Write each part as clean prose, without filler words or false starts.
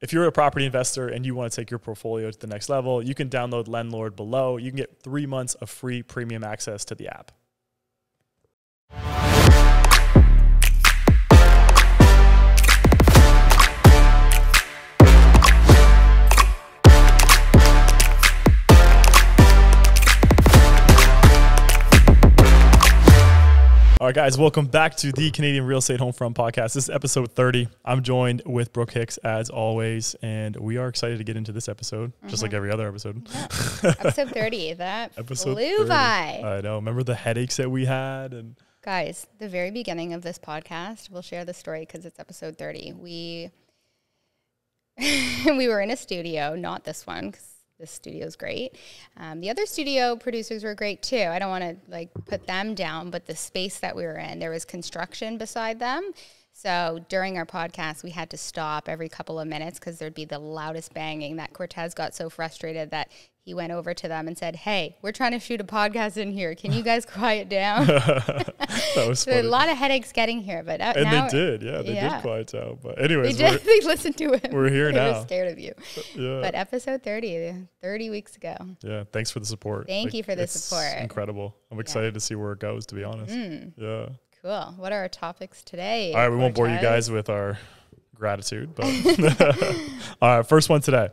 if you're a property investor and you want to take your portfolio to the next level, you can download Lendlord below. You can get 3 months of free premium access to the app. All right, guys, welcome back to the Canadian Real Estate Homefront Podcast. This is episode 30. I'm joined with Brooke Hicks, as always, and we are excited to get into this episode, just like every other episode. Yeah. Episode 30, that episode flew 30. by. I know. Remember the headaches that we had? And guys, the very beginning of this podcast, we'll share the story because it's episode 30. We were in a studio, not this one, because this studio is great. The other studio producers were great too. I don't want to put them down, but the space that we were in, there was construction beside them. So during our podcast, we had to stop every couple of minutes because there'd be the loudest banging that Cortez got so frustrated that he went over to them and said, "Hey, we're trying to shoot a podcast in here. Can you guys quiet down?" That was so funny. A lot of headaches getting here, but and now, they did. Yeah, they did quiet down. But anyways, they listened to it. We're here now. They were scared of you. Yeah. But episode 30 weeks ago. Yeah, thanks for the support. Thank you for the support. Incredible. I'm excited to see where it goes, to be honest. Yeah. Cool. What are our topics today? All right, we won't bore you guys with our gratitude, but all right, first one today.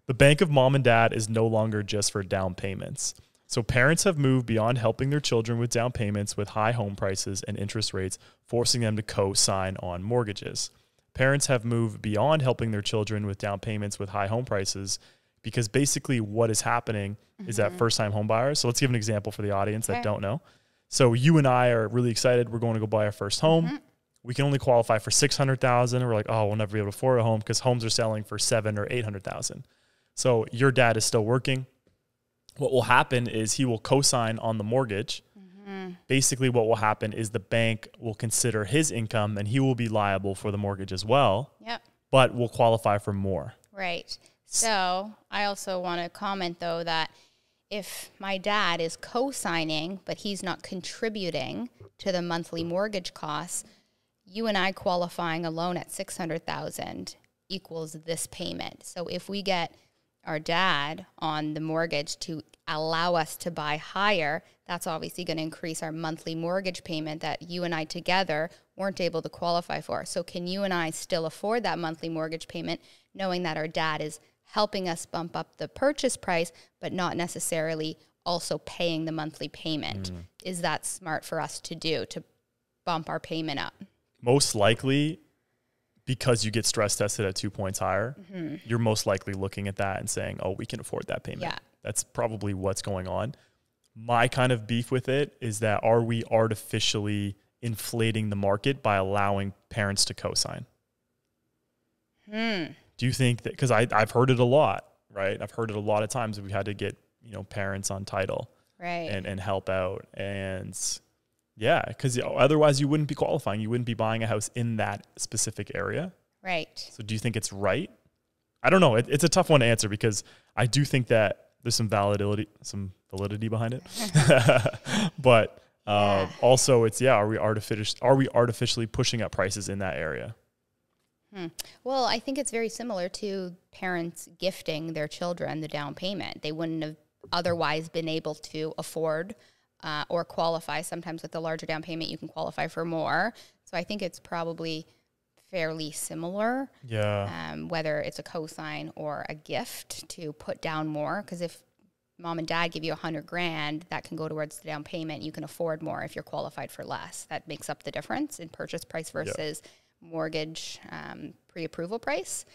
The bank of mom and dad is no longer just for down payments. So parents have moved beyond helping their children with down payments with high home prices and interest rates, forcing them to co-sign on mortgages. Parents have moved beyond helping their children with down payments with high home prices because basically what is happening is that first-time home buyers. So let's give an example for the audience that don't know. So you and I are really excited. We're going to go buy our first home. We can only qualify for $600,000. We're like, oh, we'll never be able to afford a home because homes are selling for $700,000 or $800,000. So your dad is still working. What will happen is he will co-sign on the mortgage. Basically, what will happen is the bank will consider his income and he will be liable for the mortgage as well. Yep. But will qualify for more. Right. So I also want to comment, though, that if my dad is co-signing, but he's not contributing to the monthly mortgage costs, you and I qualifying alone at $600,000 equals this payment. So if we get our dad on the mortgage to allow us to buy higher, that's obviously going to increase our monthly mortgage payment that you and I together weren't able to qualify for. So can you and I still afford that monthly mortgage payment, knowing that our dad is helping us bump up the purchase price, but not necessarily also paying the monthly payment? Is that smart for us to do, to bump our payment up? Most likely, because you get stress tested at 2 points higher, you're most likely looking at that and saying, oh, we can afford that payment. Yeah. That's probably what's going on. My kind of beef with it is that are we artificially inflating the market by allowing parents to co-sign? Do you think that, because I've heard it a lot, right? I've heard it a lot of times that we've had to get, parents on title and help out. And yeah, because otherwise you wouldn't be qualifying. You wouldn't be buying a house in that specific area. Right. So do you think it's right? I don't know. It's a tough one to answer because I do think that there's some validity behind it. But also it's, are we artificially pushing up prices in that area? Well, I think it's very similar to parents gifting their children the down payment. They wouldn't have otherwise been able to afford or qualify. Sometimes with the larger down payment, you can qualify for more. So I think it's probably fairly similar. Yeah. Whether it's a cosign or a gift to put down more, because if mom and dad give you $100,000, that can go towards the down payment. You can afford more if you're qualified for less. That makes up the difference in purchase price versus mortgage pre-approval price.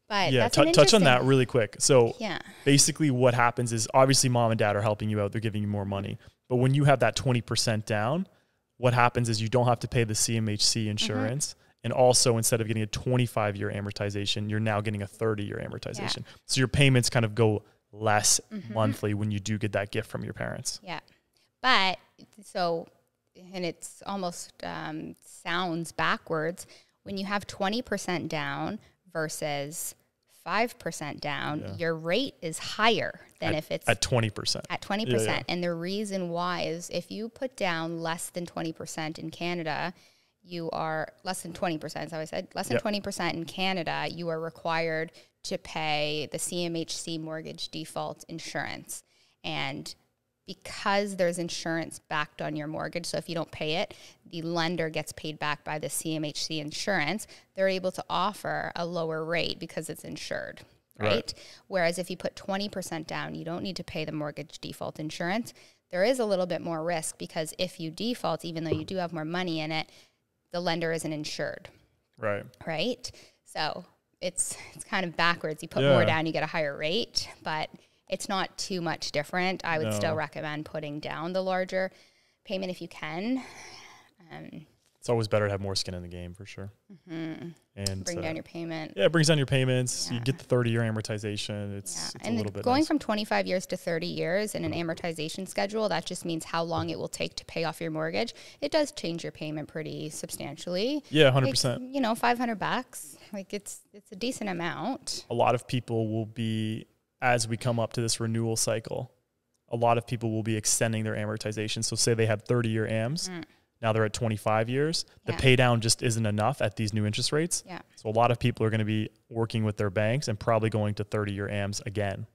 But yeah, touch on that really quick. So basically what happens is obviously mom and dad are helping you out. They're giving you more money. But when you have that 20% down, what happens is you don't have to pay the CMHC insurance. And also instead of getting a 25-year amortization, you're now getting a 30-year amortization. Yeah. So your payments kind of go less monthly when you do get that gift from your parents. Yeah. But so, and it's almost sounds backwards, when you have 20% down versus 5% down, your rate is higher than if it's at 20%. At 20%. Yeah. And the reason why is if you put down less than 20% in Canada, you are less than 20%, as I said, less than 20% in Canada, you are required to pay the CMHC mortgage default insurance. And because there's insurance backed on your mortgage, so if you don't pay it, the lender gets paid back by the CMHC insurance, they're able to offer a lower rate because it's insured, right? Whereas if you put 20% down, you don't need to pay the mortgage default insurance. There is a little bit more risk because if you default, even though you do have more money in it, the lender isn't insured. Right? So it's kind of backwards. You put more down, you get a higher rate, but it's not too much different. I would still recommend putting down the larger payment if you can. It's always better to have more skin in the game for sure. And bring down your payment. Yeah, it brings down your payments. You get the 30-year amortization. It's a little bit going nice. from 25 years to 30 years in an amortization schedule, that just means how long it will take to pay off your mortgage. It does change your payment pretty substantially. Yeah, 100%. Like, you know, $500. Like it's a decent amount. A lot of people will be, as we come up to this renewal cycle, a lot of people will be extending their amortization. So say they had 30-year AMs. Now they're at 25 years. The pay down just isn't enough at these new interest rates. So a lot of people are going to be working with their banks and probably going to 30-year AMs again.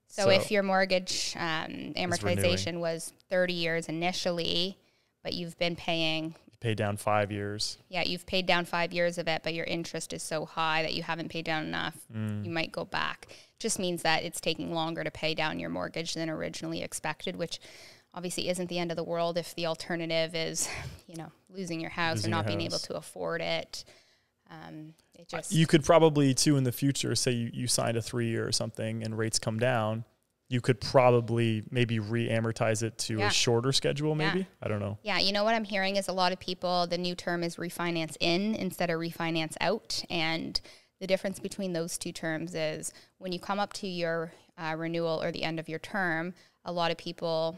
So if your mortgage amortization was 30 years initially, but you've been paying... Pay down 5 years. Yeah, you've paid down 5 years of it, but your interest is so high that you haven't paid down enough. You might go back. Just means that it's taking longer to pay down your mortgage than originally expected, which... obviously isn't the end of the world if the alternative is, you know, losing your house or not being able to afford it. You could probably, too, in the future, say you signed a 3-year or something and rates come down, you could probably maybe re-amortize it to a shorter schedule, maybe? I don't know. Yeah, you know what I'm hearing is a lot of people, the new term is refinance in instead of refinance out. And the difference between those two terms is when you come up to your renewal or the end of your term, a lot of people,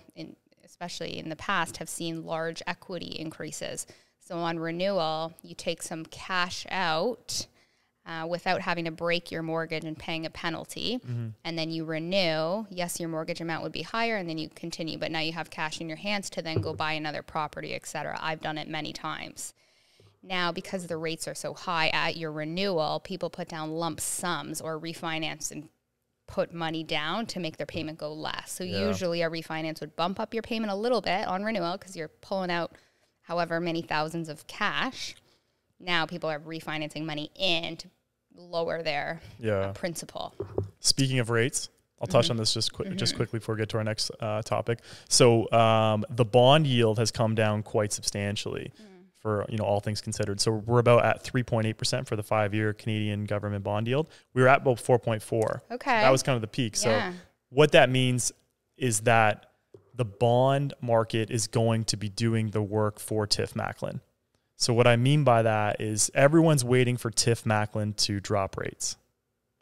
especially in the past, have seen large equity increases. So on renewal, you take some cash out without having to break your mortgage and paying a penalty. And then you renew. Yes, your mortgage amount would be higher, and then you continue. But now you have cash in your hands to then go buy another property, et cetera. I've done it many times. Now, because the rates are so high at your renewal, people put down lump sums or refinance and put money down to make their payment go less. So usually a refinance would bump up your payment a little bit on renewal because you're pulling out however many thousands of cash. Now people are refinancing money in to lower their principal. Speaking of rates, I'll touch on this just quickly before we get to our next topic. So the bond yield has come down quite substantially for, you know, all things considered. So we're about at 3.8% for the 5-year Canadian government bond yield. We were at about 4.4. Okay. That was kind of the peak. So what that means is that the bond market is going to be doing the work for Tiff Macklin. So what I mean by that is everyone's waiting for Tiff Macklin to drop rates.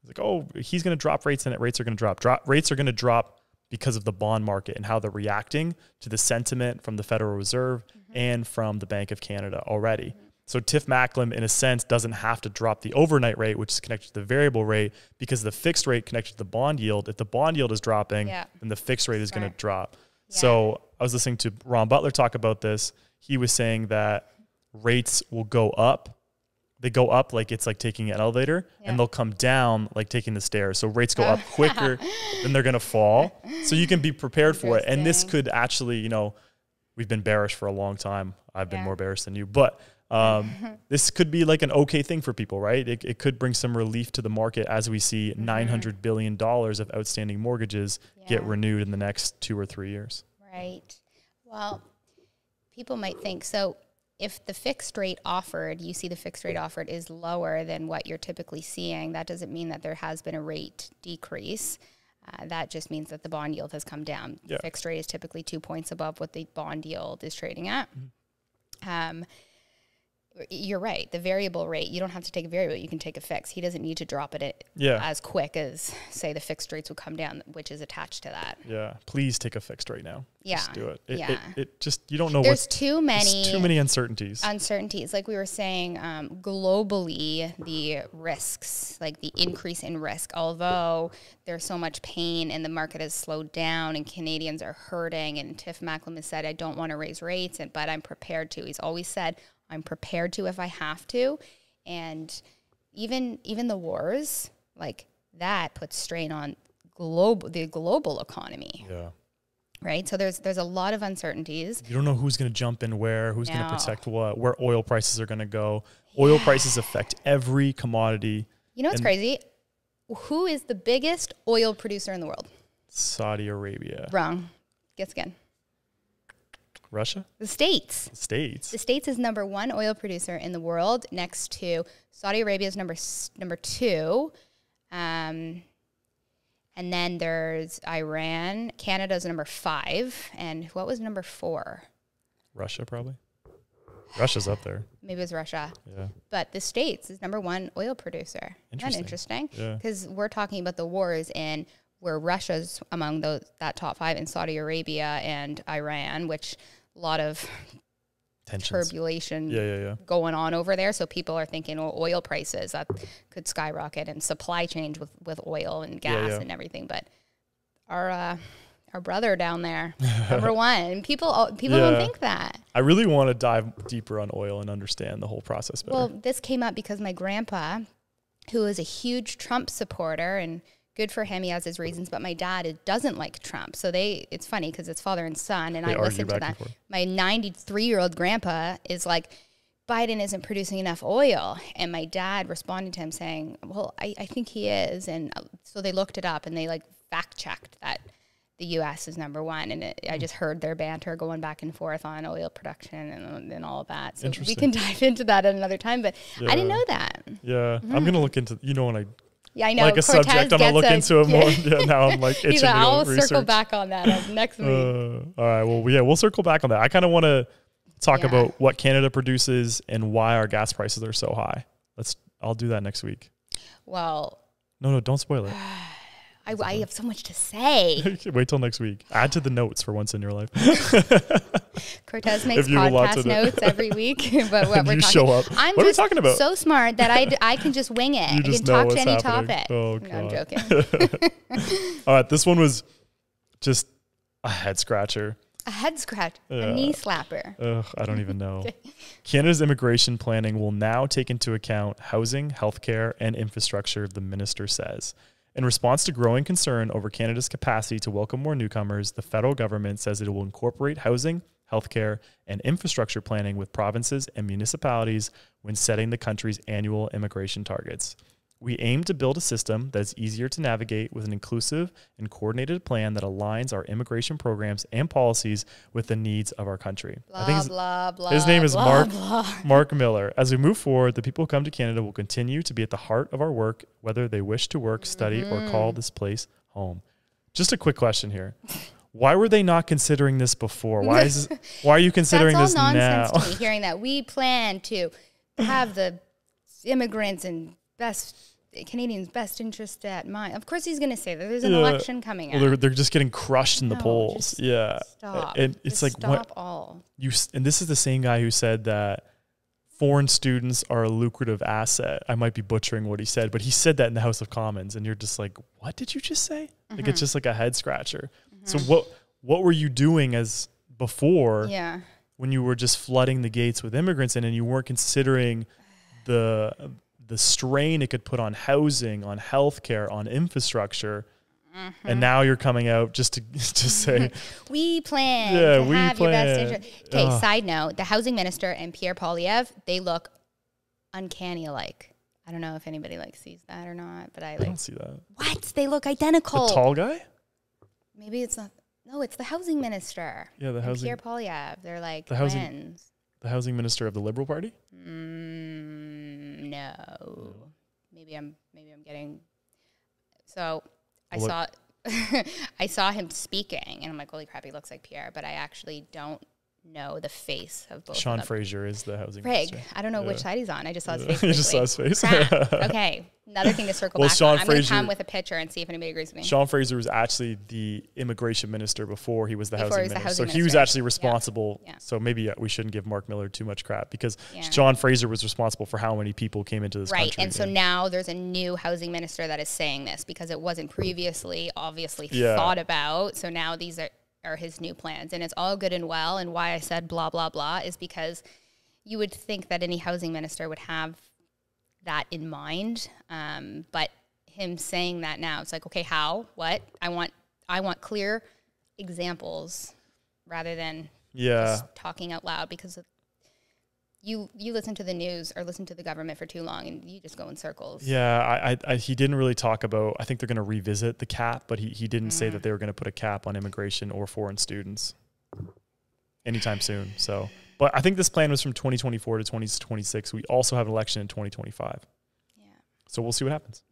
It's like, oh, he's going to drop rates and rates are going to drop. Rates are going to drop because of the bond market and how they're reacting to the sentiment from the Federal Reserve and from the Bank of Canada already. So Tiff Macklin, in a sense, doesn't have to drop the overnight rate, which is connected to the variable rate, because the fixed rate connected to the bond yield. If the bond yield is dropping, then the fixed rate is going to drop. So I was listening to Ron Butler talk about this. He was saying that rates will go up. They go up like it's like taking an elevator, and they'll come down like taking the stairs. So rates go up quicker than they're going to fall. So you can be prepared for it. And this could actually, you know, we've been bearish for a long time. I've been more bearish than you. But this could be like an okay thing for people, right? It could bring some relief to the market as we see $900 billion of outstanding mortgages get renewed in the next 2 or 3 years. Right. Well, people might think, so if the fixed rate offered, you see the fixed rate offered is lower than what you're typically seeing, that doesn't mean that there has been a rate decrease. That just means that the bond yield has come down. The fixed rate is typically 2 points above what the bond yield is trading at. You're right. The variable rate, you don't have to take a variable. You can take a fixed. He doesn't need to drop it as quick as, say, the fixed rates will come down, which is attached to that. Yeah. Please take a fixed rate now. Just do it. It just, you don't know. There's too many uncertainties. Like we were saying, globally, the risks, like the increase in risk, although there's so much pain and the market has slowed down and Canadians are hurting, and Tiff Macklin has said, I don't want to raise rates, but I'm prepared to. He's always said, I'm prepared to if I have to. And even the wars, like that puts strain on the global economy. Yeah. Right. So there's a lot of uncertainties. You don't know who's going to jump in where, who's going to protect what, where oil prices are going to go. Oil prices affect every commodity. You know what's crazy? Who is the biggest oil producer in the world? Saudi Arabia. Wrong. Guess again. Russia? The States. The States. The States is number 1 oil producer in the world, next to Saudi Arabia is number 2. And then there's Iran. Canada's number 5. And what was number 4? Russia, probably. Russia's up there. Maybe it was Russia. Yeah. But the States is number 1 oil producer. Isn't that interesting? Yeah. Because we're talking about the wars in where Russia's among that top 5, and Saudi Arabia and Iran, which a lot of turbulation going on over there. So people are thinking, well, oil prices that could skyrocket, and supply chain with oil and gas and everything. But our brother down there, number 1, people don't think that. I really want to dive deeper on oil and understand the whole process better. Well, this came up because my grandpa, who is a huge Trump supporter, and good for him, he has his reasons, but my dad doesn't like Trump. So it's funny because it's father and son, and I listen to that. My 93-year-old grandpa is like, Biden isn't producing enough oil. And my dad responded to him saying, well, I think he is. And so they looked it up, and they like fact checked that the U.S. is number 1. And I just heard their banter going back and forth on oil production and all of that. So we can dive into that at another time, but I didn't know that. Yeah. I'm going to look into, when I... Yeah, I know. Like a Cortez subject, I'm going to look into it more. Yeah, now I'm like itching to I'll research. circle back on that next week. All right. Well, we'll circle back on that. I kind of want to talk about what Canada produces and why our gas prices are so high. I'll do that next week. Well. No, don't spoil it. I have so much to say. Wait till next week. Add to the notes for once in your life. Cortez makes podcast notes every week. But what we're talking, show up. I'm what just are we talking about? So smart that I can just wing it. I can talk to any topic. Oh, God. No, I'm joking. All right. This one was just a head scratcher. A head scratch. A knee slapper. I don't even know. Okay. Canada's immigration planning will now take into account housing, healthcare, and infrastructure, the minister says. In response to growing concern over Canada's capacity to welcome more newcomers, the federal government says it will incorporate housing, healthcare, and infrastructure planning with provinces and municipalities when setting the country's annual immigration targets. We aim to build a system that is easier to navigate with an inclusive and coordinated plan that aligns our immigration programs and policies with the needs of our country. His name is Mark Miller. As we move forward, the people who come to Canada will continue to be at the heart of our work, whether they wish to work, study, or call this place home. Just a quick question here. Why were they not considering this before? Why are you considering this now? That's all nonsense to me, hearing that we plan to have the immigrants and Canadians' best interest at mind. Of course, he's going to say that there's an election coming up. Well, they're just getting crushed in the polls. Stop. And it's like stop all. And this is the same guy who said that foreign students are a lucrative asset. I might be butchering what he said, but he said that in the House of Commons, and you're just like, what did you just say? Like it's just like a head scratcher. So what were you doing as before? Yeah. When you were just flooding the gates with immigrants in, and you weren't considering the strain it could put on housing, on healthcare, on infrastructure. And now you're coming out just to say we plan to have your best interest. Okay, side note, the housing minister and Pierre Poilievre, they look uncanny alike. I don't know if anybody sees that or not, but I don't see that. What? They look identical. The tall guy? Maybe it's not. No, it's the housing minister. Yeah, the housing. Pierre Poilievre. They're like twins. The housing minister of the Liberal Party? No. Maybe I'm getting. So I saw him speaking, and I'm like, holy crap, he looks like Pierre, but I actually don't know the face of both. Sean Fraser is the housing minister. Craig, I don't know which side he's on. I just saw his face. You just saw his face. Okay, another thing to circle back on. I'm going to come with a picture and see if anybody agrees with me. Sean Fraser was actually the immigration minister before he was the housing minister. So he was actually responsible. Yeah. So maybe we shouldn't give Mark Miller too much crap, because Sean Fraser was responsible for how many people came into this country. Right, and so now there's a new housing minister that is saying this, because it wasn't previously obviously thought about. So now these are his new plans, and it's all good and well. And why I said blah blah blah is because you would think that any housing minister would have that in mind. But him saying that now, it's like, okay, how, what? I want clear examples rather than just talking out loud, because you listen to the news or listen to the government for too long and you just go in circles. Yeah, he didn't really talk about, I think they're going to revisit the cap, but he didn't say that they were going to put a cap on immigration or foreign students anytime soon. So, but I think this plan was from 2024 to 2026. We also have an election in 2025. Yeah. So we'll see what happens.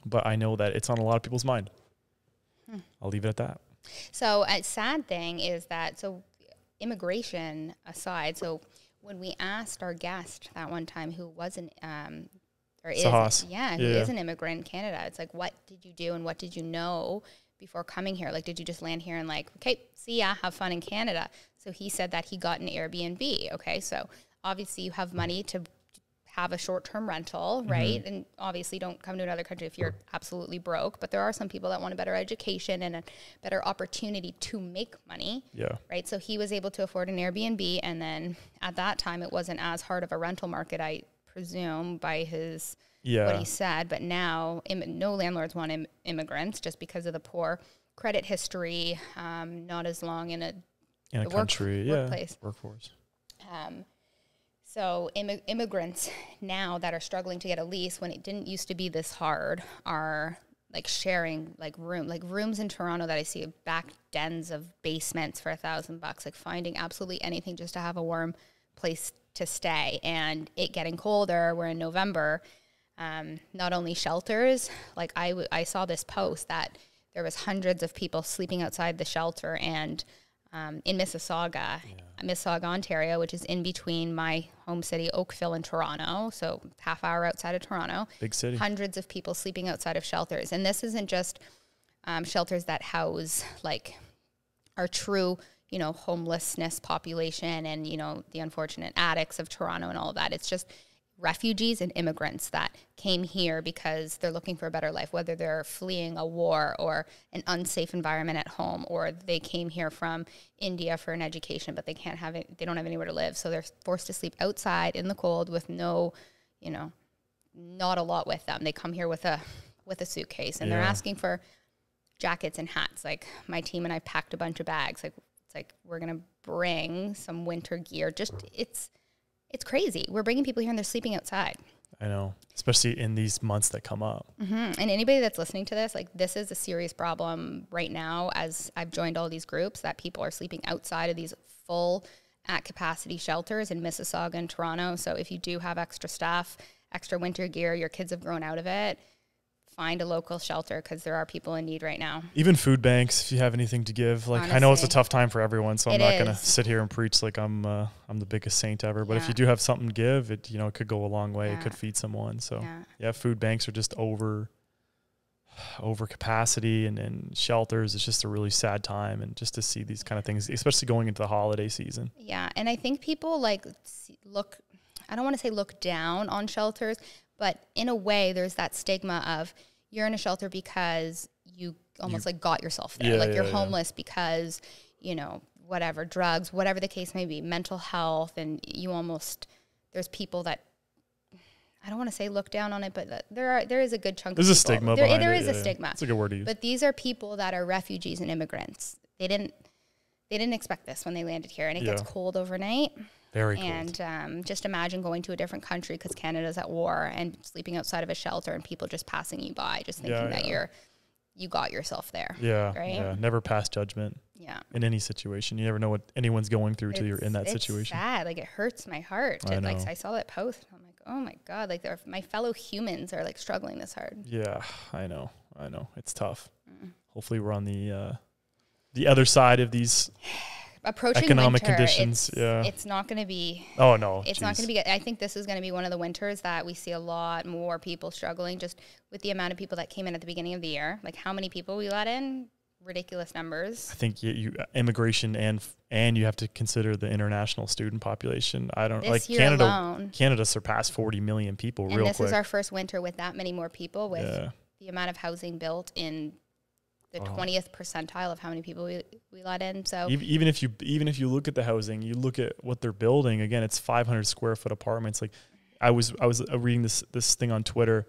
But I know that it's on a lot of people's mind. I'll leave it at that. So a sad thing is that, so immigration aside, so when we asked our guest that one time who was an is an immigrant in Canada, it's like, what did you do and what did you know before coming here? Like, did you just land here and like, okay, see ya, have fun in Canada? So he said that he got an Airbnb. Okay, so obviously you have money to have a short-term rental, right? And obviously don't come to another country if you're absolutely broke, but there are some people that want a better education and a better opportunity to make money, right? So he was able to afford an Airbnb, and then at that time it wasn't as hard of a rental market, I presume, by his what he said. But now no landlords want immigrants just because of the poor credit history, not as long in a country, workforce. So immigrants now that are struggling to get a lease, when it didn't used to be this hard, are like sharing rooms in Toronto that I see back dens of basements for $1,000, like finding absolutely anything just to have a warm place to stay. And it getting colder, we're in November, not only shelters, like I saw this post that there was hundreds of people sleeping outside the shelter, and in Mississauga, Ontario, which is in between my home city, Oakville, and Toronto, so half-hour outside of Toronto. Big city. Hundreds of people sleeping outside of shelters. And this isn't just shelters that house, like, our true, homelessness population and, the unfortunate addicts of Toronto and all of that. It's just refugees and immigrants that came here because they're looking for a better life, whether they're fleeing a war or an unsafe environment at home, or they came here from India for an education, but they don't have anywhere to live. So they're forced to sleep outside in the cold with no, not a lot with them. They come here with a suitcase, and they're asking for jackets and hats. Like, my team and I packed a bunch of bags. Like, it's like, we're going to bring some winter gear. It's crazy. We're bringing people here and they're sleeping outside. I know, especially in these months that come up. And anybody that's listening to this, like, this is a serious problem right now, as I've joined all these groups, that people are sleeping outside of these full at capacity shelters in Mississauga and Toronto. So if you do have extra stuff, extra winter gear, your kids have grown out of it, find a local shelter, because there are people in need right now. Even food banks, if you have anything to give. Like, honestly, I know it's a tough time for everyone, so I'm not going to sit here and preach like I'm the biggest saint ever. But if you do have something to give, it it could go a long way. It could feed someone. So food banks are just over capacity, and shelters. It's just a really sad time, and just to see these kind of things, especially going into the holiday season. Yeah, and I think people look. I don't want to say look down on shelters, but in a way, there's that stigma of, you're in a shelter because you almost got yourself there. You're homeless because, whatever, drugs, whatever the case may be, mental health. And there's people that, I don't want to say look down on it, but there is a good chunk of people. There's a stigma behind it. There is a stigma. It's a good word to use. But these are people that are refugees and immigrants. They didn't expect this when they landed here, and it gets cold overnight. Very cold. And just imagine going to a different country because Canada's at war, and sleeping outside of a shelter, and people just passing you by, just thinking that you got yourself there. Yeah. Right? Yeah. Never pass judgment. Yeah. In any situation. You never know what anyone's going through till you're in that situation. It's sad. Like, it hurts my heart. I saw that post. I'm like, oh my God, like, my fellow humans are like struggling this hard. Yeah, I know. It's tough. Hopefully we're on the other side of these approaching economic winter, conditions. It's not going to be. Oh no, it's not going to be good. I think this is going to be one of the winters that we see a lot more people struggling, just with the amount of people that came in at the beginning of the year. Like, how many people we let in? Ridiculous numbers. I think you immigration and you have to consider the international student population. I don't this year Canada alone. Canada surpassed 40 million people real quick. And this is our first winter with that many more people, with the amount of housing built in the 20th percentile of how many people we let in. So even if you look at the housing, you look at what they're building. Again, it's 500 square foot apartments. Like I was reading this thing on Twitter.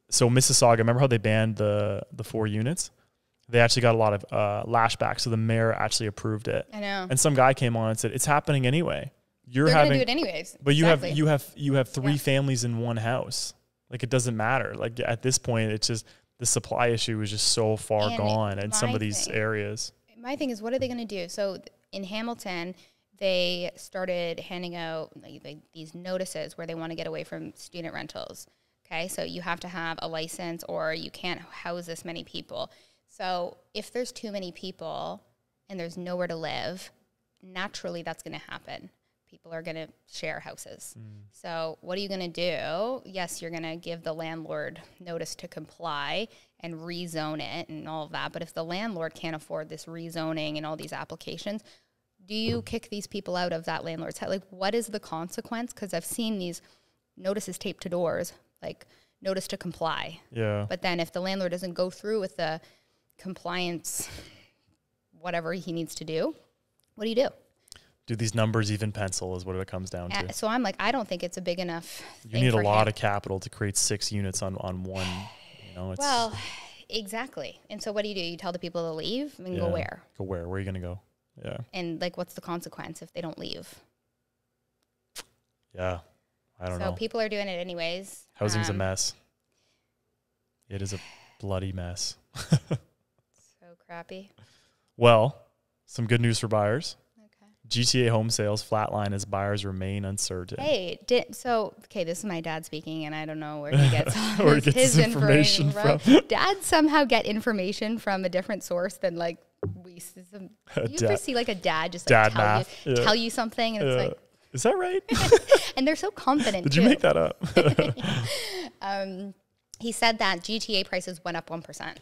So Mississauga, remember how they banned the 4 units? They actually got a lot of lashback. So the mayor actually approved it. I know. And some guy came on and said, it's happening anyway. They're going to do it anyways. But you have 3 families in one house. Like it doesn't matter. Like at this point, it's just the supply issue is just so far gone in some of these areas. My thing is, what are they going to do? So in Hamilton, they started handing out like these notices where they want to get away from student rentals. Okay, so you have to have a license or you can't house this many people. So if there's too many people and there's nowhere to live, naturally that's going to happen. People are going to share houses. So what are you going to do? Yes, you're going to give the landlord notice to comply and rezone it and all of that. But if the landlord can't afford this rezoning and all these applications, do you kick these people out of that landlord's house? Like, what is the consequence? Because I've seen these notices taped to doors, like notice to comply. Yeah. But then if the landlord doesn't go through with the compliance, whatever he needs to do, what do you do? Do these numbers even pencil is what it comes down to. So I'm like, I don't think it's a big enough You need a lot of capital to create 6 units on one, you know. It's, well, exactly. And so what do? You tell the people to leave and go where? Go where? Where are you going to go? Yeah. And like, what's the consequence if they don't leave? Yeah. I don't know. So people are doing it anyways. Housing's a mess. It is a bloody mess. So crappy. Well, some good news for buyers. Okay. GTA home sales flatline as buyers remain uncertain. Hey, this is my dad speaking, and I don't know where he gets where he gets his information from. Dads somehow get information from a different source than like we. You ever see like a dad just like tell you something, and it's like, is that right? And they're so confident. Did you make that up? He said that GTA prices went up 1%.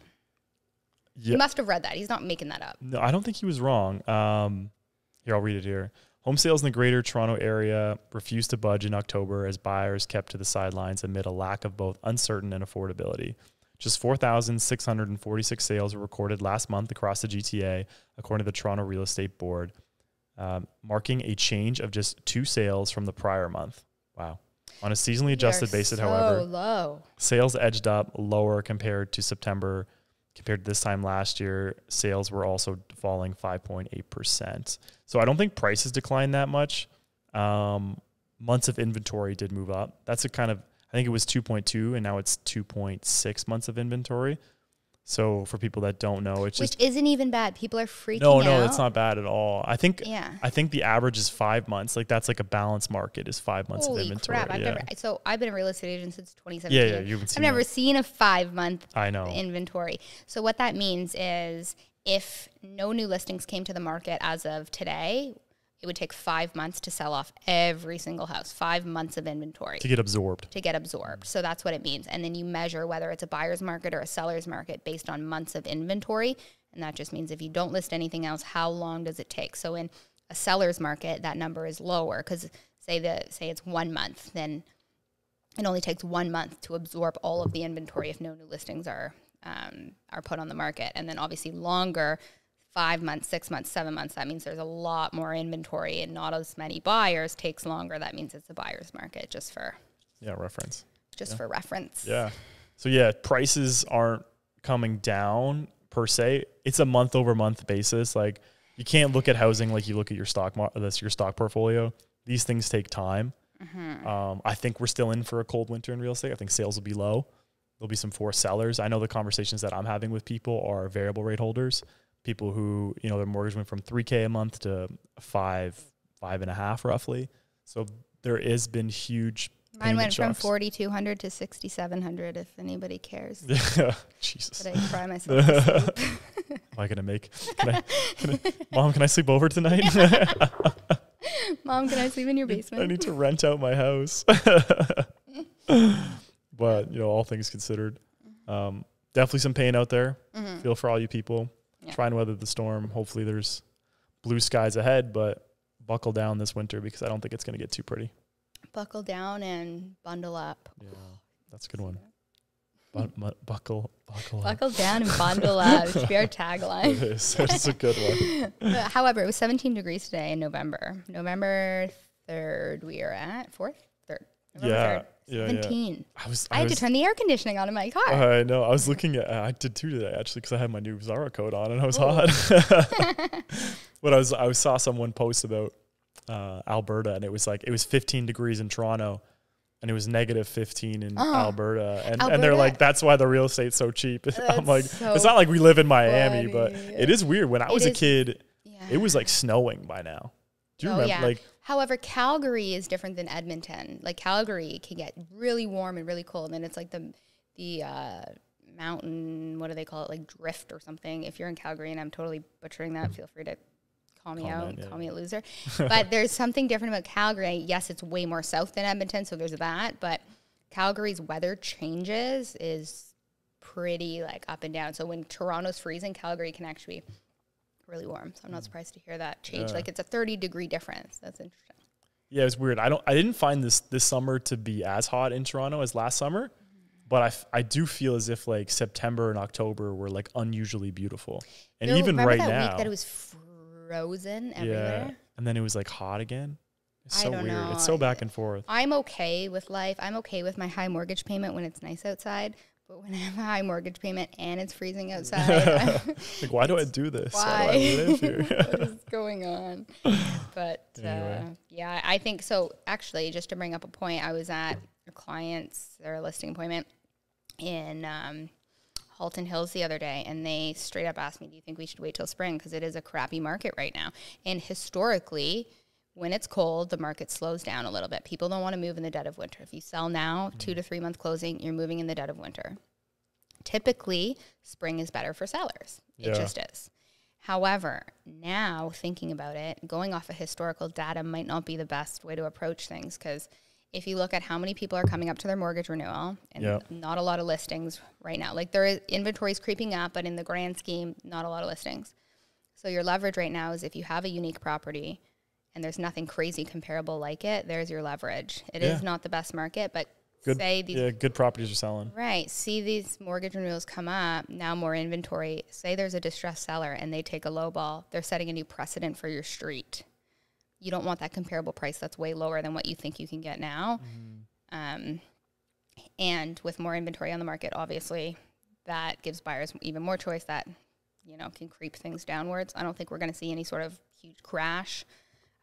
Yeah. He must have read that. He's not making that up. No, I don't think he was wrong. Here, I'll read it here. Home sales in the greater Toronto area refused to budge in October as buyers kept to the sidelines amid a lack of both uncertain and affordability. Just 4,646 sales were recorded last month across the GTA, according to the Toronto Real Estate Board, marking a change of just 2 sales from the prior month. Wow. On a seasonally adjusted basis, however, low. Sales edged up lower compared to September. Compared to this time last year, sales were also falling 5.8%. So I don't think prices declined that much. Months of inventory did move up. That's a kind of, I think it was 2.2 and now it's 2.6 months of inventory. So for people that don't know, it's which isn't even bad. People are freaking out. No, that's not bad at all. I think the average is 5 months. Like that's like a balanced market is 5 months of inventory. Crap. I've been a real estate agent since 2017. Yeah, you've been. I've never seen a 5 month inventory. So what that means is if no new listings came to the market as of today, it would take 5 months to sell off every single house, 5 months of inventory. To get absorbed. So that's what it means. And then you measure whether it's a buyer's market or a seller's market based on months of inventory. And that just means if you don't list anything else, how long does it take? So in a seller's market, that number is lower because say it's 1 month, then it only takes 1 month to absorb all of the inventory if no new listings are put on the market. And then obviously longer, 5 months, 6 months, 7 months, that means there's a lot more inventory and not as many buyers. Takes longer. That means it's a buyer's market just for reference. For reference. Yeah. So prices aren't coming down per se. It's a month over month basis. Like you can't look at housing like you look at your stock portfolio. These things take time. Mm-hmm. I think we're still in for a cold winter in real estate. I think sales will be low. There'll be some forced sellers. I know the conversations that I'm having with people are variable rate holders. People who, their mortgage went from $3,000 a month to $5,500 roughly. So there has been huge. Mine went from 4,200 to 6,700. If anybody cares. Yeah, Jesus. But I cry myself to sleep. Am I gonna make? Mom, can I sleep over tonight? Mom, can I sleep in your basement? I need to rent out my house. But all things considered, definitely some pain out there. Mm-hmm. Feel for all you people. Yeah. Try and weather the storm. Hopefully there's blue skies ahead, but buckle down this winter because I don't think it's going to get too pretty. Buckle down and bundle up. Yeah, that's a good one. Buckle up. Buckle down and bundle up. It should be our tagline. It is. It's a good one. However, it was 17 degrees today in November. November 3rd, we are at 4th? 3rd. November 3rd. 17. Yeah. I had to turn the air conditioning on in my car. I know. I was looking at, I did too today actually, because I had my new Zara coat on and I was hot. But I saw someone post about Alberta, and it was 15 degrees in Toronto. And it was negative 15 in Alberta. And they're like, that's why the real estate's so cheap. I'm like, so it's not like we live in Miami, but it is weird. When I was a kid, it was like snowing by now. Do you remember? Yeah. Like, however, Calgary is different than Edmonton. Like Calgary can get really warm and really cold. And it's like the mountain, what do they call it? Like drift or something. If you're in Calgary and I'm totally butchering that, feel free to call me a loser. But there's something different about Calgary. Yes, it's way more south than Edmonton, so there's that. But Calgary's weather changes is pretty like up and down. So when Toronto's freezing, Calgary can actually be really warm. So I'm not surprised to hear that change. Like it's a 30-degree difference. That's interesting. Yeah, it's weird. I didn't find this summer to be as hot in Toronto as last summer. But I do feel as if like September and October were like unusually beautiful. And even right now, week that it was frozen everywhere. Yeah. And then it was like hot again. It's so weird. Know. It's so back and forth. I'm okay with life. I'm okay with my high mortgage payment when it's nice outside. But when I have a high mortgage payment and it's freezing outside, like, why do I do this? Why? Why do I live here? What is going on? But anyway. Yeah, I think so. Actually, just to bring up a point, I was at their listing appointment in Halton Hills the other day, and they straight up asked me, do you think we should wait till spring? Because it is a crappy market right now. And historically, when it's cold, the market slows down a little bit. People don't want to move in the dead of winter. If you sell now, 2 to 3 month closing, you're moving in the dead of winter. Typically, spring is better for sellers. It just is. However, now thinking about it, going off of historical data might not be the best way to approach things, because if you look at how many people are coming up to their mortgage renewal, and not a lot of listings right now. Like inventory is creeping up, but in the grand scheme, not a lot of listings. So your leverage right now is if you have a unique property and there's nothing crazy comparable like it, there's your leverage. It is not the best market, but good properties are selling. Right. See these mortgage renewals come up, now more inventory. Say there's a distressed seller and they take a low ball. They're setting a new precedent for your street. You don't want that comparable price that's way lower than what you think you can get now. And with more inventory on the market, obviously, that gives buyers even more choice that, can creep things downwards. I don't think we're going to see any sort of huge crash.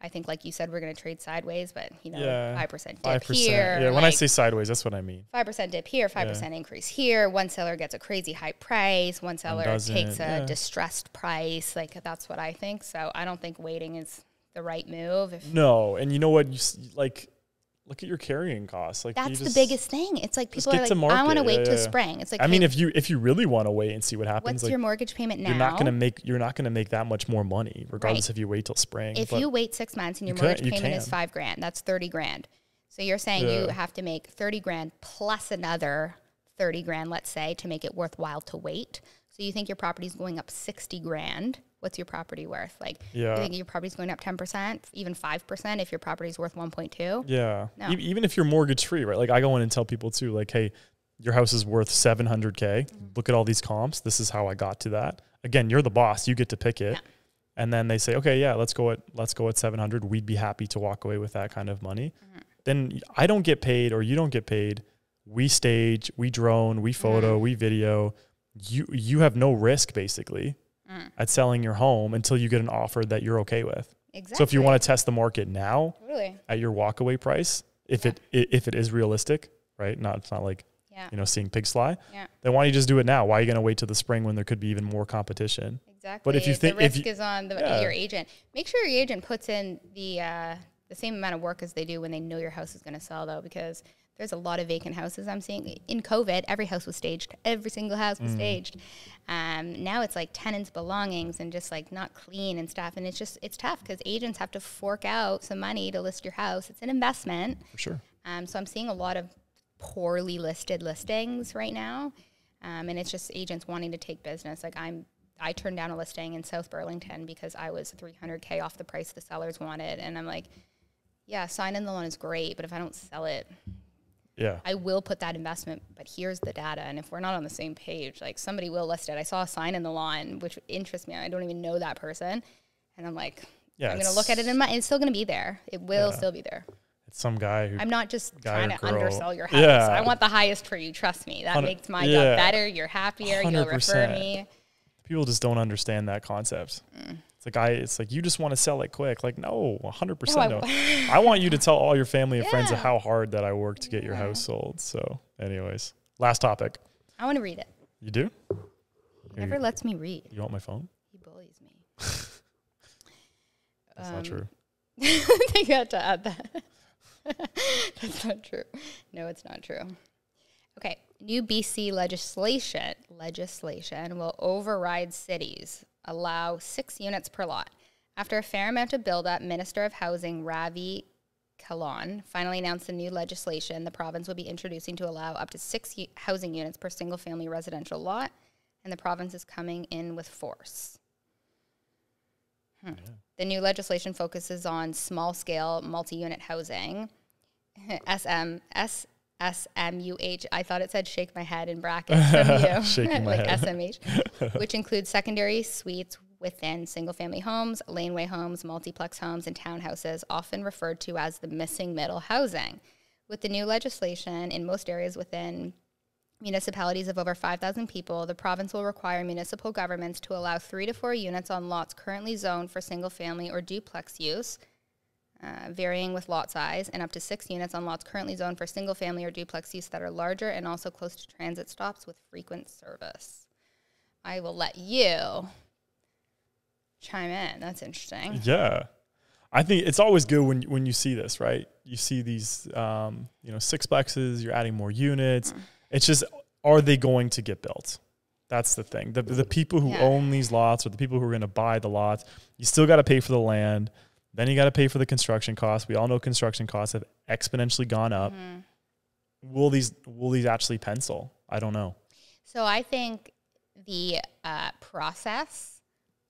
I think, like you said, we're going to trade sideways, but, 5% dip here. Yeah, when I say sideways, that's what I mean. 5% dip here, 5% increase here. One seller gets a crazy high price. One seller takes a distressed price. Like, that's what I think. So I don't think waiting is the right move. No, and you know what? Look at your carrying costs. Like that's the biggest thing. It's like people are like, I want to wait till spring. It's like, I mean, if you really want to wait and see what happens, what's your mortgage payment now? You're not gonna make that much more money, regardless if you wait till spring. If you wait 6 months and your mortgage payment is $5,000, that's $30,000. So you're saying you have to make $30,000 plus another $30,000, let's say, to make it worthwhile to wait. So you think your property's going up $60,000. What's your property worth? Like, you think your property's going up 10%, even 5% if your property's worth 1.2? Yeah. No. Even if you're mortgage free, right? Like, I go in and tell people too, like, hey, your house is worth $700K. Look at all these comps. This is how I got to that. Again, you're the boss. You get to pick it. Yeah. And then they say, okay, let's go at 700. We'd be happy to walk away with that kind of money. Then I don't get paid or you don't get paid. We stage, we drone, we photo, we video. You have no risk basically at selling your home until you get an offer that you're okay with. Exactly. So if you want to test the market now at your walkaway price, if it is realistic, right? It's not like seeing pigs fly. Yeah. Then why don't you just do it now? Why are you going to wait till the spring when there could be even more competition? Exactly. But if you think the risk is on your agent, make sure your agent puts in the same amount of work as they do when they know your house is going to sell, though, because there's a lot of vacant houses I'm seeing. In COVID, every house was staged. Every single house was staged. Now it's like tenants' belongings and just like not clean and stuff. And it's tough because agents have to fork out some money to list your house. It's an investment. For sure. So I'm seeing a lot of poorly listed listings right now. And it's just agents wanting to take business. Like I turned down a listing in South Burlington because I was $300K off the price the sellers wanted. And I'm like, yeah, signing the loan is great, but if I don't sell it, Yeah. I will put that investment, but here's the data. And if we're not on the same page, like somebody will list it. I saw a sign in the lawn, which interests me. I don't even know that person. And I'm like, I'm going to look at it it's still going to be there. It will still be there. It's some guy who. I'm not just trying to girl. Undersell your house. Yeah. I want the highest for you. Trust me. That makes my job better. You're happier. 100%. You'll refer me. People just don't understand that concept. It's like, you just want to sell it quick. Like, no, 100% no. I want you to tell all your family and friends of how hard that I worked to get your house sold. So anyways, last topic. I want to read it. You do? He never lets me read. You want my phone? He bullies me. That's not true. You had to add that. That's not true. No, it's not true. Okay. New BC legislation will override cities, allow 6 units per lot. After a fair amount of buildup, Minister of Housing Ravi Kahlon finally announced the new legislation the province will be introducing to allow up to 6 housing units per single-family residential lot, and the province is coming in with force. The new legislation focuses on small-scale multi-unit housing, SMUH. I thought it said shake my head in brackets from you. Shaking my head. SMH, which includes secondary suites within single-family homes, laneway homes, multiplex homes, and townhouses, often referred to as the missing middle housing. With the new legislation, in most areas within municipalities of over 5,000 people, the province will require municipal governments to allow 3 to 4 units on lots currently zoned for single-family or duplex use, varying with lot size, and up to 6 units on lots currently zoned for single-family or duplex use that are larger and also close to transit stops with frequent service. I will let you chime in. That's interesting. Yeah. I think it's always good when you see this, right? You see these, sixplexes, you're adding more units. It's just, are they going to get built? That's the thing. The people who own these lots or the people who are going to buy the lots, you still got to pay for the land. Then you got to pay for the construction costs. We all know construction costs have exponentially gone up. Will these actually pencil? I don't know. So I think the process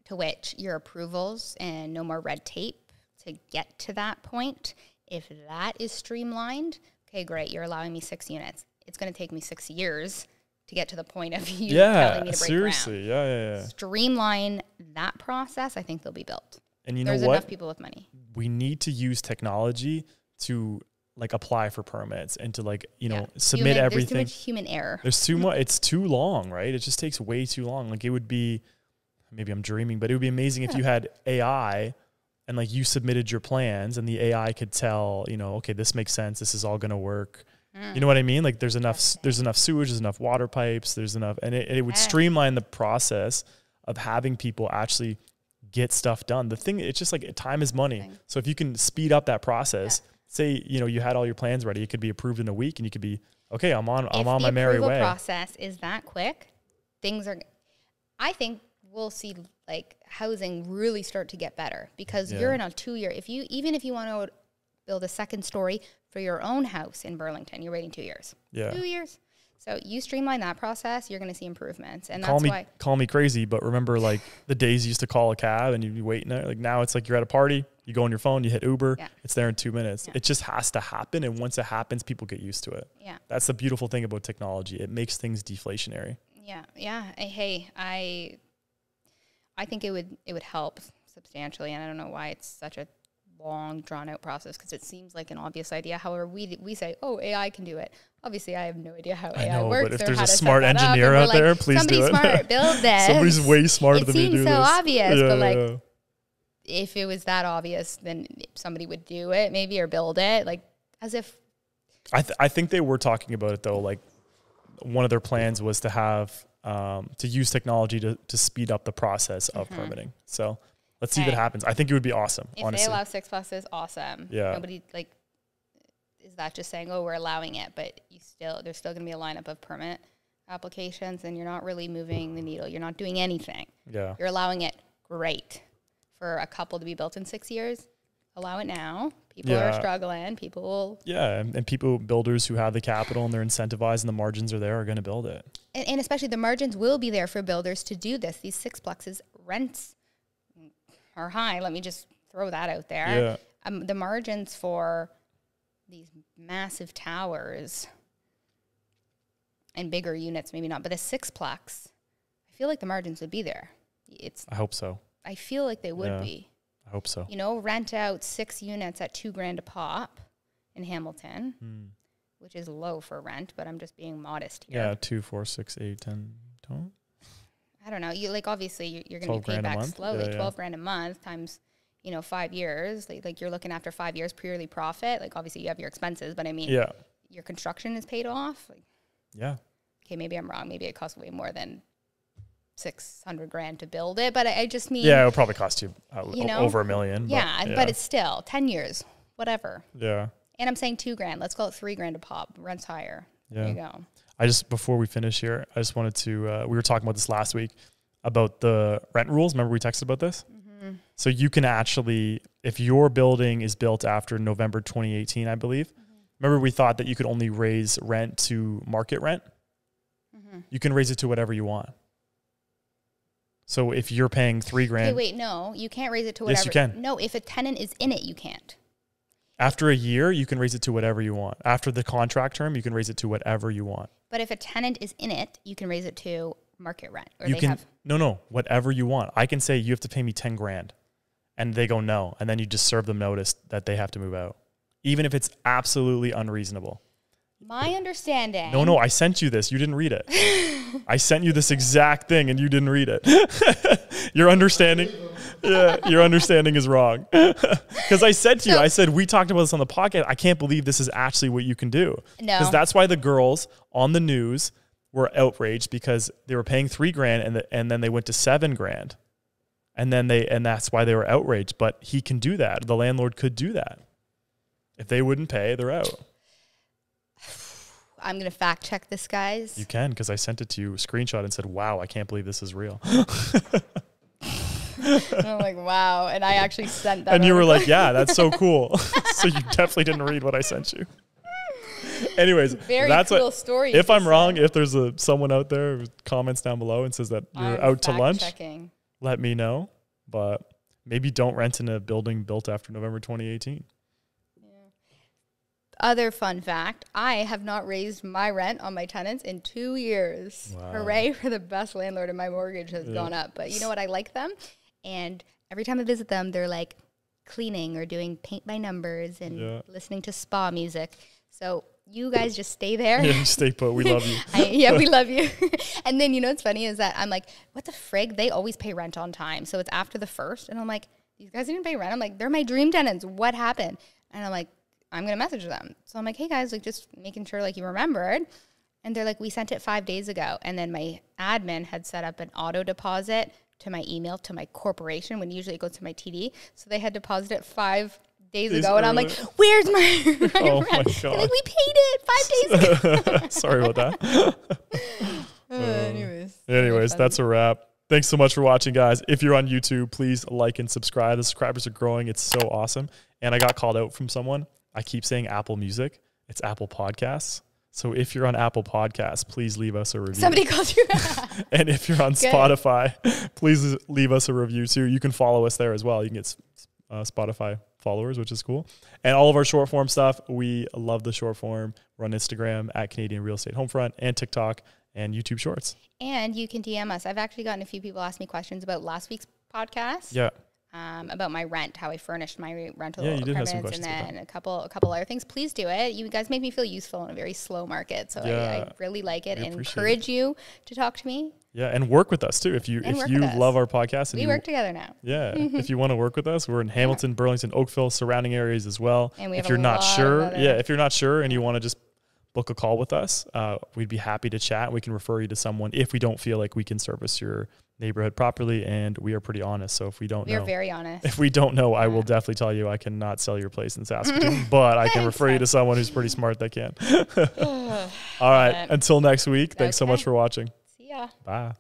to which your approvals and no more red tape to get to that point, if that is streamlined, okay, great, you're allowing me 6 units. It's going to take me 6 years to get to the point of you telling me to break seriously. ground. Yeah. Streamline that process, I think they'll be built. And you There's know what? enough people with money. We need to use technology to apply for permits and to submit everything. There's too much human error. There's too much. It's too long, right? It just takes way too long. It would be, maybe I'm dreaming, but it would be amazing if you had AI and you submitted your plans and the AI could tell, okay, this makes sense. This is all going to work. You know what I mean? There's enough sewage, there's enough water pipes, there's enough, and it would streamline the process of having people actually get stuff done. The thing, it's just time is money. So if you can speed up that process, say, you had all your plans ready, it could be approved in a week and you could be, okay, I'm on my merry way. If the approval process is that quick, I think we'll see housing really start to get better because you're in a 2-year, even if you want to build a second story for your own house in Burlington, you're waiting 2 years. 2 years. So you streamline that process, you're going to see improvements. And call me crazy, but remember the days you used to call a cab and you'd be waiting there. Now it's you're at a party, you go on your phone, you hit Uber, it's there in 2 minutes. It just has to happen. And once it happens, people get used to it. Yeah. That's the beautiful thing about technology. It makes things deflationary. Yeah. Hey, I think it would help substantially. And I don't know why it's such a long, drawn-out process because it seems like an obvious idea. However, we say, oh, AI can do it. Obviously, I have no idea how AI works. But if there's a smart engineer out there, please do it. Somebody smart, build this. Somebody's way smarter than me to do this. It seems so obvious, but if it was that obvious, then somebody would do it maybe or build it, as if. I think they were talking about it, though. One of their plans was to have, to use technology to speed up the process of permitting. So let's see if it happens. I think it would be awesome, honestly. If they allow 6+, awesome. Yeah. Nobody, is that just saying, oh, we're allowing it, but there's still going to be a lineup of permit applications, and you're not really moving the needle. You're not doing anything. Yeah. You're allowing it, great. For a couple to be built in 6 years, allow it now. People are struggling. People will. Yeah, and builders who have the capital and they're incentivized and the margins are there are going to build it. And especially the margins will be there for builders to do this. These sixplexes rents are high. Let me just throw that out there. Yeah. The margins for these massive towers and bigger units, maybe not, but a 6-plex, I feel like the margins would be there. I hope so. I feel like they would be. I hope so. You know, rent out 6 units at $2,000 a pop in Hamilton, which is low for rent, but I'm just being modest here. Yeah, 2, 4, 6, 8, 10, 12. I don't know. You like, obviously you're going to be paid back slowly. $12,000 a month times, 5 years. Like you're looking after 5 years purely profit. Like obviously you have your expenses, but I mean, your construction is paid off. Like, okay, maybe I'm wrong. Maybe it costs way more than $600,000 to build it, but I just mean, it would probably cost you, over $1 million. But it's still 10 years, whatever. Yeah. And I'm saying $2,000. Let's call it $3,000 a pop. Rent's higher. There you go. Before we finish here, I just wanted to, we were talking about this last week about the rent rules. Remember we texted about this? Mm-hmm. So you can actually, if your building is built after November 2018, I believe, remember we thought that you could only raise rent to market rent? Mm-hmm. You can raise it to whatever you want. So if you're paying $3,000. Okay, wait, no, you can't raise it to whatever. Yes, you can. No, if a tenant is in it, you can't. After a year, you can raise it to whatever you want. After the contract term, you can raise it to whatever you want. But if a tenant is in it, you can raise it to market rent. Or No, whatever you want. I can say you have to pay me $10,000, and they go no, and then you just serve them notice that they have to move out, even if it's absolutely unreasonable. My understanding. No, I sent you this. You didn't read it. I sent you this exact thing, and you didn't read it. Your understanding is wrong. Because I said to you, I said, we talked about this on the podcast. I can't believe this is actually what you can do. No. Because that's why the girls on the news were outraged, because they were paying $3,000 and then they went to $7,000. And that's why they were outraged. But he can do that. The landlord could do that. If they wouldn't pay, they're out. I'm going to fact check this, guys. You can, because I sent it to you, screenshot, and said, wow, I can't believe this is real. And I'm like, wow. And I actually sent that. And you were like, yeah, that's so cool. So you definitely didn't read what I sent you. Anyways, that's cool story. If I'm wrong, if there's someone out there who comments down below and says that you're out to lunch, let me know. But maybe don't rent in a building built after November 2018. Other fun fact, I have not raised my rent on my tenants in 2 years. Wow. Hooray for the best landlord, and my mortgage has gone up. But you know what? I like them. And every time I visit them, they're like cleaning or doing paint by numbers and listening to spa music. So you guys just stay there. Yeah, stay put. We love you. We love you. And then, what's funny is that I'm like, what the frig? They always pay rent on time. So it's after the 1st. And I'm like, these guys didn't pay rent. I'm like, they're my dream tenants. What happened? And I'm like, I'm going to message them. So I'm like, hey guys, like just making sure like you remembered. And they're like, we sent it 5 days ago. And then my admin had set up an auto deposit to my email, to my corporation, when usually it goes to my TD. So they had deposited it 5 days ago. And I'm like, where's my rent? Oh my God. They're like, we paid it 5 days ago. Sorry about that. Anyways, that's a wrap. Thanks so much for watching, guys. If you're on YouTube, please like and subscribe. The subscribers are growing. It's so awesome. And I got called out from someone. I keep saying Apple Music. It's Apple Podcasts. So if you're on Apple Podcasts, please leave us a review. Somebody called you. And if you're on Spotify, please leave us a review too. You can follow us there as well. You can get Spotify followers, which is cool. And all of our short form stuff, we love the short form. We're on Instagram at Canadian Real Estate Homefront, and TikTok and YouTube Shorts. And you can DM us. I've actually gotten a few people ask me questions about last week's podcast. Yeah. About my rent, how I furnished my rental apartments, and then a couple other things. Please do it. You guys make me feel useful in a very slow market, so I really like it, and encourage you to talk to me. Yeah, and work with us too. If you love our podcast, and we work together now. Yeah, if you want to work with us, we're in Hamilton, Burlington, Oakville, surrounding areas as well. And we have if you're not sure and you want to just book a call with us, we'd be happy to chat. We can refer you to someone if we don't feel like we can service your neighborhood properly, and we are pretty honest. So if we don't know, we're very honest. If we don't know, I will definitely tell you I cannot sell your place in Saskatoon, but I can refer you to someone who's pretty smart that can. All right. Until next week. Thanks so much for watching. See ya. Bye.